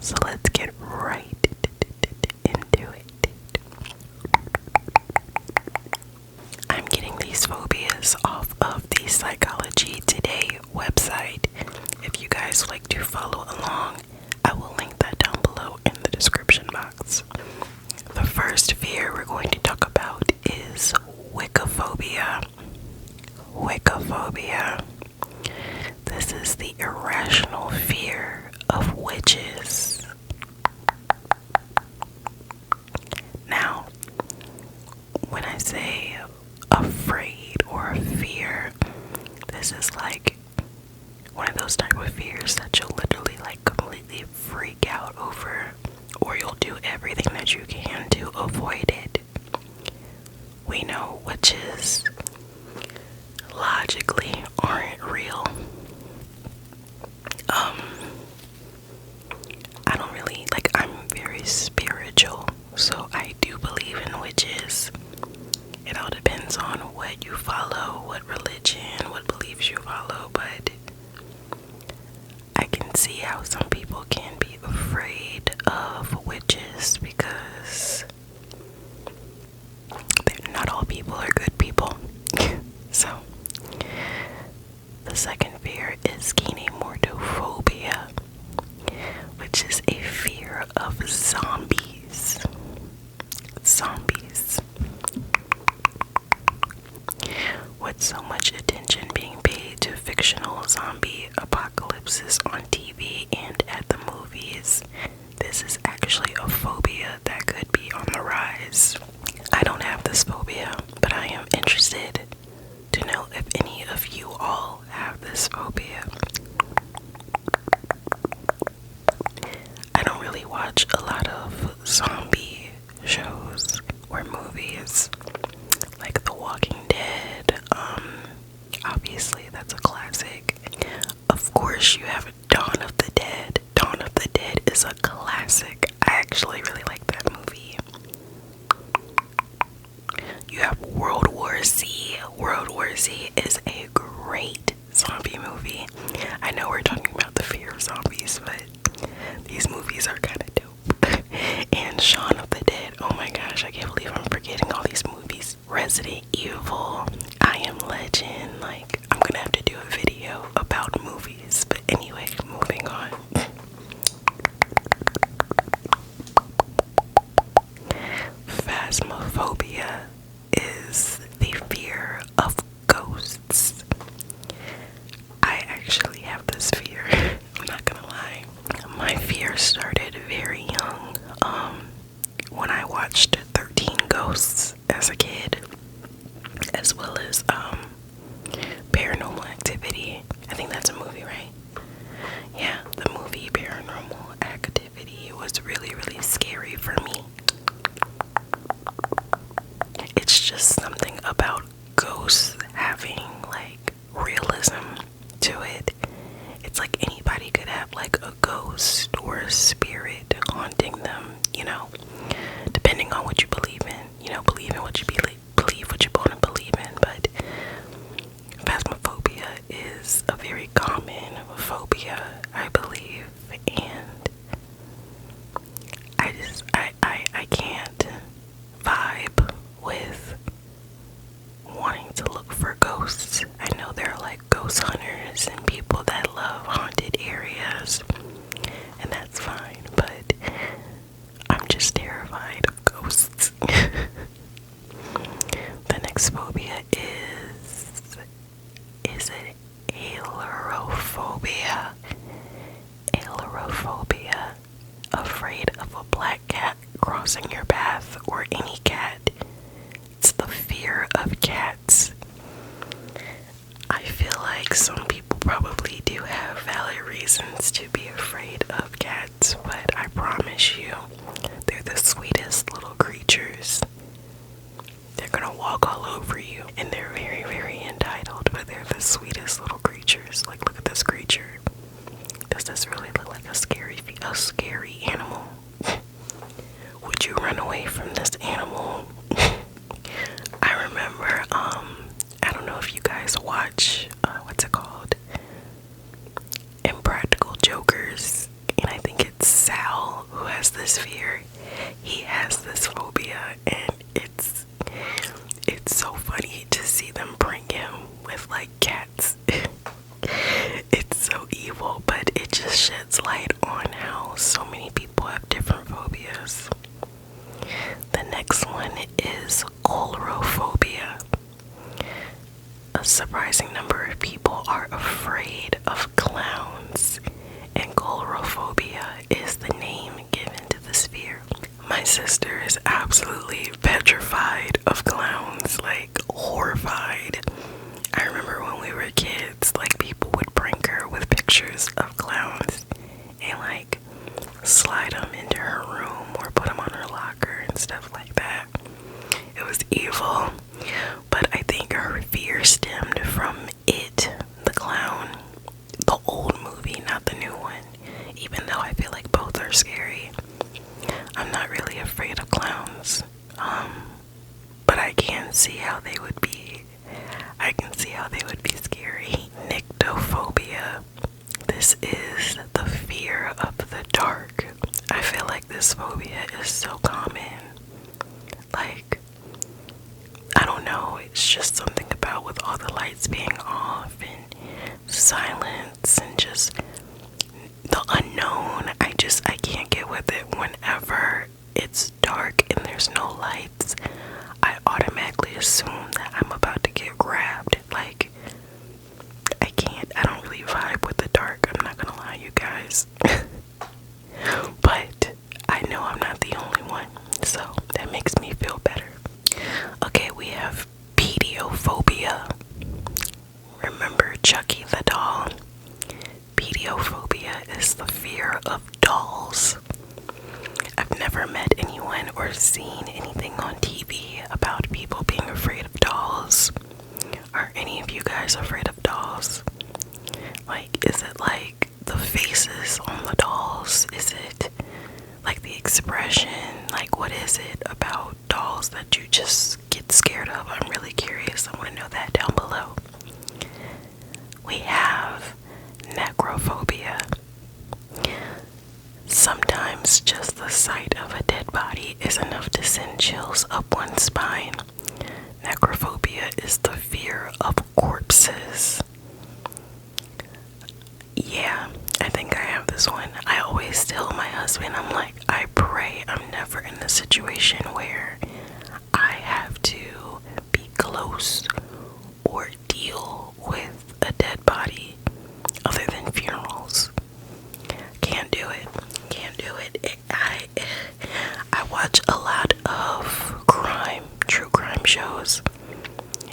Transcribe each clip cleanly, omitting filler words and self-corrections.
So let's get right into it. I'm getting these phobias off of the Psychology Today website. If you guys would like to follow along, I will link that down below in the description box. The first fear we're going to talk about is wiccaphobia. Wiccaphobia. This is the irrational fear of witches. Now, when I say afraid or fear, this is like one of those type of fears that you'll literally like completely freak out over, or you'll do everything that you can to avoid it. We know witches logically aren't real. I don't really, like, I'm very spiritual, so I do believe in witches. It all depends on what you follow, what religion, what beliefs you follow, but I can see how some people can be afraid of witches because not all people are good people. So, the second fear is kinemortophobia, which is a fear of zombies. Zombies. With so much attention being paid to fictional zombie apocalypses on TV and at the movies, this is actually a phobia that could be on the rise. I don't have this phobia, but I am interested to know if any of you all have this phobia. I don't really watch a lot of zombie shows or movies like The Walking Dead. Obviously that's a classic. Of course you have Dawn of the Dead. Dawn of the Dead is a classic. I actually really like that movie. You have World War Z. World War Z is a great zombie movie. I know we're talking about the fear of zombies, but these movies are kind of dope. And Shaun of the Dead. Oh my gosh, I can't believe I'm forgetting all these movies. Resident Evil. I Am Legend. Like, I'm gonna have to do a video about movies. But anyway, moving on. Phasmophobia is the fear of ghosts. I actually have this fear. I'm not gonna lie. My fear started very young. When I watched 13 Ghosts as a kid, as well as Paranormal Activity. I think that's a movie, right? Yeah, the movie Paranormal Activity was really, really scary for me. It's just something about ghosts having like realism to it. It's like anybody could have like a ghost or a spirit haunting them, you know, depending on what you believe in. You know, believe in what you believe what you want to believe in. But phasmophobia is a very common phobia, I believe, and I can't vibe with wanting to look for ghosts. I know there are like ghost hunters and people that love haunted areas, and that's fine, but I'm just terrified of ghosts. The next phobia is it ailurophobia? Ailurophobia. Afraid of a black cat crossing your path, or any cat. It's the fear of cats. I feel like some people probably do have valid reasons to be afraid of cats, but I promise you, they're the sweetest little creatures. They're gonna walk all over you, and they're very, very entitled, but they're the sweetest little creatures. Like, look at this creature. Does this really look like a scary animal? Would you run away from this animal? I remember, I don't know if you guys watch, what's it called? Impractical Jokers, and I think it's Sal who has this fear, he has this phobia, and it's so funny to see them prank him with like cats. It's so evil, but it just sheds light on how so many people have different phobias. The next one is coulrophobia. A surprising number of people are afraid of clowns, and coulrophobia is the name given to this fear. My sister is absolutely petrified of clowns, like horrified. I remember when we were kids, like people would prank her with pictures of clowns and like slide them into her room or put them on her locker and stuff like that. It was evil, but I think her fear stemmed from It, the clown, the old movie, not the new one, even though I feel like both are scary. I'm not really afraid of clowns, but I can see how they would be. I can see how they would be scary. Nyctophobia. This is the fear of the dark. I feel like this phobia is so common. Like, I don't know, it's just something about with all the lights being off and silence and just the unknown. I can't get with it. Whenever it's dark and there's no lights, I automatically assume that I'm about to get grabbed. Like, I don't really vibe with the dark. I'm not gonna lie, you guys. But I know I'm not the only one, so that makes me feel better. Okay, we have pediophobia. Remember Chucky the doll? Pediophobia is the fear of dolls. I've never met anyone or seen anything on TV about people being afraid of dolls. Are any of you guys afraid of dolls? Like, is it like the faces on the dolls? Is it like the expression? Like, what is it about dolls that you just get scared of? I'm really curious. I want to know that down below. We have necrophobia. Sometimes just the sight of a dead body is enough to send chills up one's spine. Necrophobia is the fear of corpses. Yeah, I think I have this one. I always tell my husband, I'm like, I pray I'm never in the situation where I have to be close or deal with a dead body other than funerals. Can't do it. Can't do it. I watch a lot of true crime shows,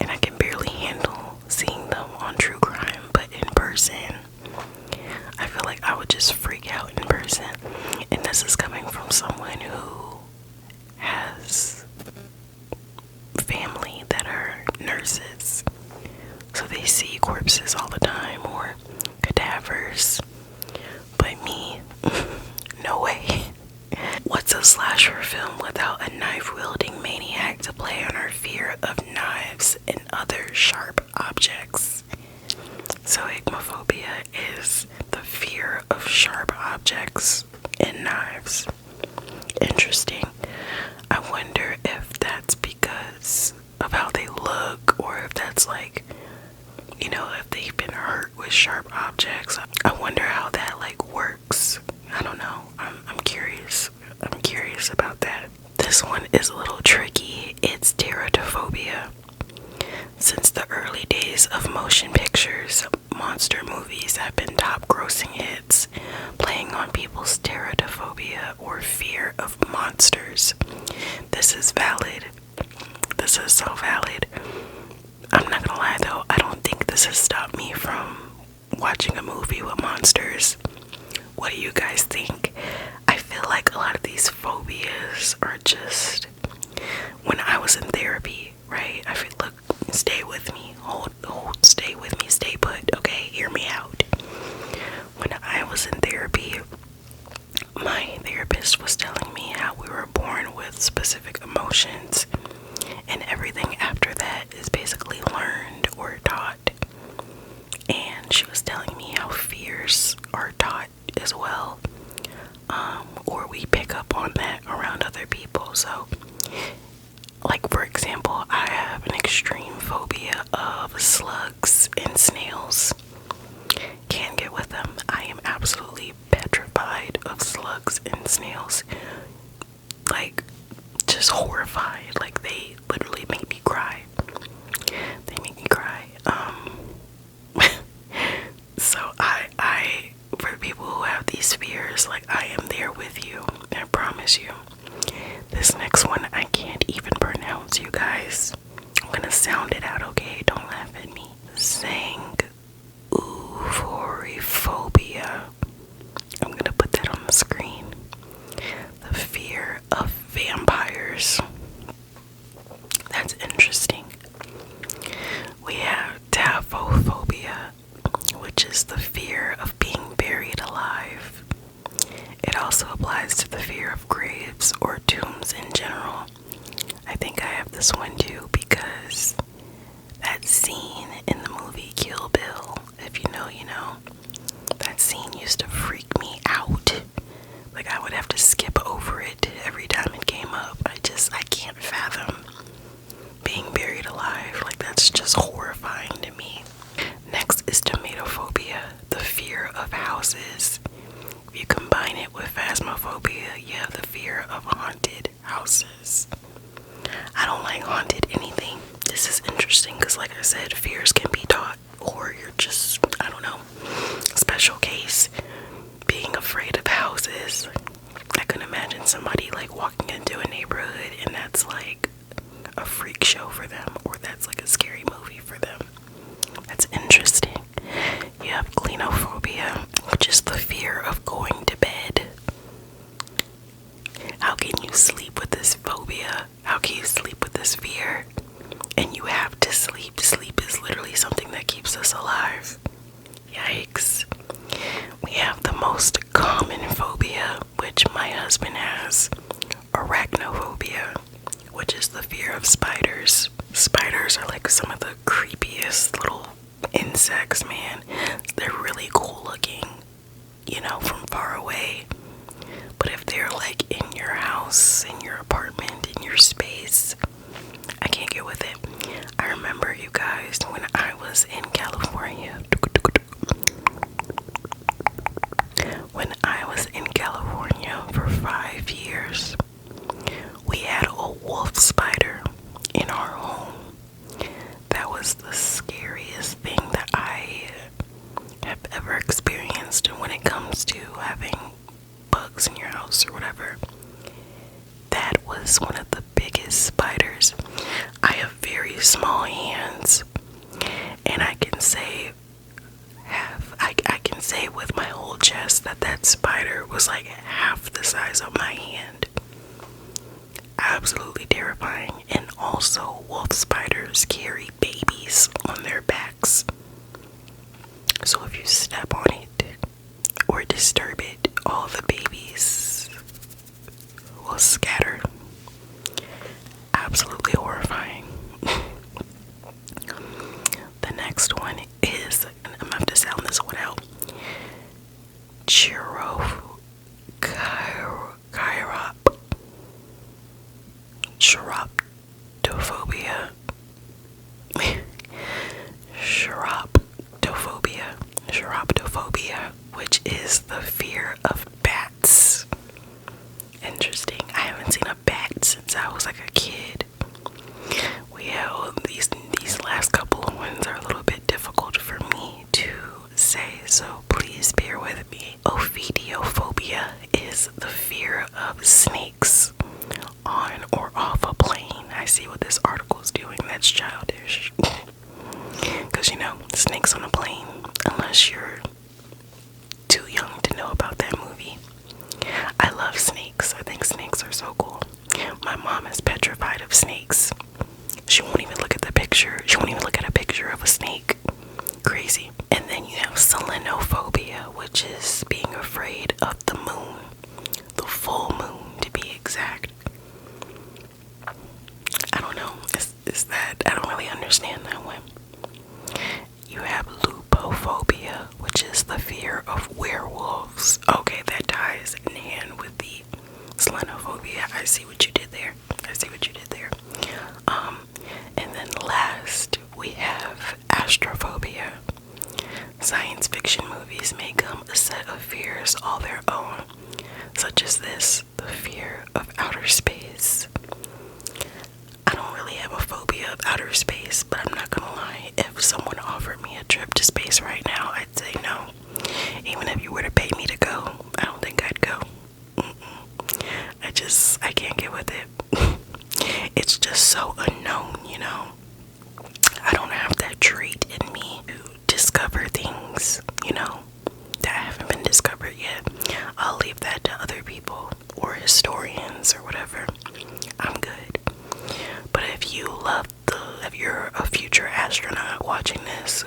and I can barely handle seeing them on true crime, but in person, I feel like I would just freak out in person. And this is coming from someone who has family that are nurses, so they see corpses all the time or cadavers. But me, no way. What's a slasher film without a knife-wielding maniac to play on our fear of knives and other sharp objects? So aichmophobia is the fear of sharp objects and knives. Interesting. I wonder if that's because of how they look, or if that's like, you know, if they've been hurt with sharp objects. I wonder how that like works. I don't know. I'm curious. I'm curious about that. This one is a little tricky. It's teraphobia. Since the early days of motion pictures, monster movies have been top grossing hits, playing on people's teraphobia or fear of monsters. This is valid. This is so valid. I'm not gonna lie though, I don't think this has stopped me from watching a movie with monsters. What do you guys think? I feel like a lot of these phobias are just, when I was in therapy, right? I feel, look, stay with me, stay with me, stay put, okay? Hear me out. When I was in therapy, my therapist was telling me how we were born with specific emotions, and everything after that is basically learned or taught. And she was telling me how fears are taught as well, or we we pick up on that around other people. So, like for example, I have an extreme phobia of slugs and snails. Can't get with them. I am absolutely petrified of slugs and snails. Like, just horrified. Like, they literally make me cry. They make me cry. So for people who have these fears, like, I am there with you. I promise you. This next one I can't even pronounce, you guys. I'm gonna sound it out, okay? Don't laugh at me. Sangvoriphobia. I'm gonna put that on the screen. The fear of vampires. That's interesting. We have teraphobia, which is the fear of being buried alive. It also applies to the fear of graves or tombs in general. I think I have this one too because that scene in the movie Kill Bill, if you know, you know, that scene used to freak me out. Like, I would have to skip over it every time it came up. I can't fathom being buried alive. Like, that's just horrifying to me. Next is domatophobia, the fear of houses. If you combine it with phasmophobia, you have the fear of haunted houses. I don't like haunted anything. This is interesting because, like I said, fears can be taught, or you're just, I don't know, special case. Being afraid of houses. I can imagine somebody like walking into a neighborhood and that's like a freak show for them, or that's like a scary movie for them. That's interesting. You have xenophobia, which is the fear of going to bed. How can you sleep with this phobia? How can you sleep with this fear? And you have to sleep. Sleep is literally something that keeps us alive. Yikes. We have the most common phobia, which my husband has, arachnophobia, which is the fear of spiders. Spiders are like some of the creepiest little insects, man. They're really cool looking, you know, from far away. But if they're like in your house, in your apartment, in your space, I can't get with it. I remember, you guys, when I was in California. When I was in California for 5 years, we had a wolf spider in our home. That was the scariest thing that I have ever experienced when it comes to having bugs in your house or whatever. That was one of the biggest spiders. I have very small hands, and I can say with my whole chest that spider was like half the size of my hand. Absolutely terrifying. And also, wolf spiders carry babies on their backs. So if you step on it or disturb it, all the babies will scatter. Absolutely horrifying. The next one is, and I'm gonna have to sound this one out, chiroptophobia. Chiroptophobia, which is the fear of bats. Interesting. I haven't seen a bat since I was like a kid. We have these last couple of ones are a little bit difficult for me to say, so please bear with me. Ophidiophobia is the fear of snakes on or off a plane. I see what this article is doing. That's childish. Because, you know, snakes on a plane, unless you're too young to know about that movie. I love snakes. I think snakes are so cool. My mom is petrified of snakes. She won't even look at the picture. She won't even look at a picture of a snake. Crazy. And then you have selenophobia, which is being afraid of the moon. The full moon, to be exact. I don't know. Is that, I don't really understand that one. You have lupophobia, which is the fear of werewolves. Okay, that ties selenophobia. I see what you did there. I see what you did there. And then last, we have astrophobia. Science fiction movies make them a set of fears all their own, such as this, the fear of outer space. I don't really have a phobia of outer space, but I'm not gonna lie, if someone offered me a trip to space right now, I'd say no. Even if you were to pay me to go, I don't think I'd go. I can't get with it. It's just so unknown, you know? I don't have that trait in me to discover things, you know, that haven't been discovered yet. I'll leave that to other people or historians or whatever. I'm good. But if you're a future astronaut watching this,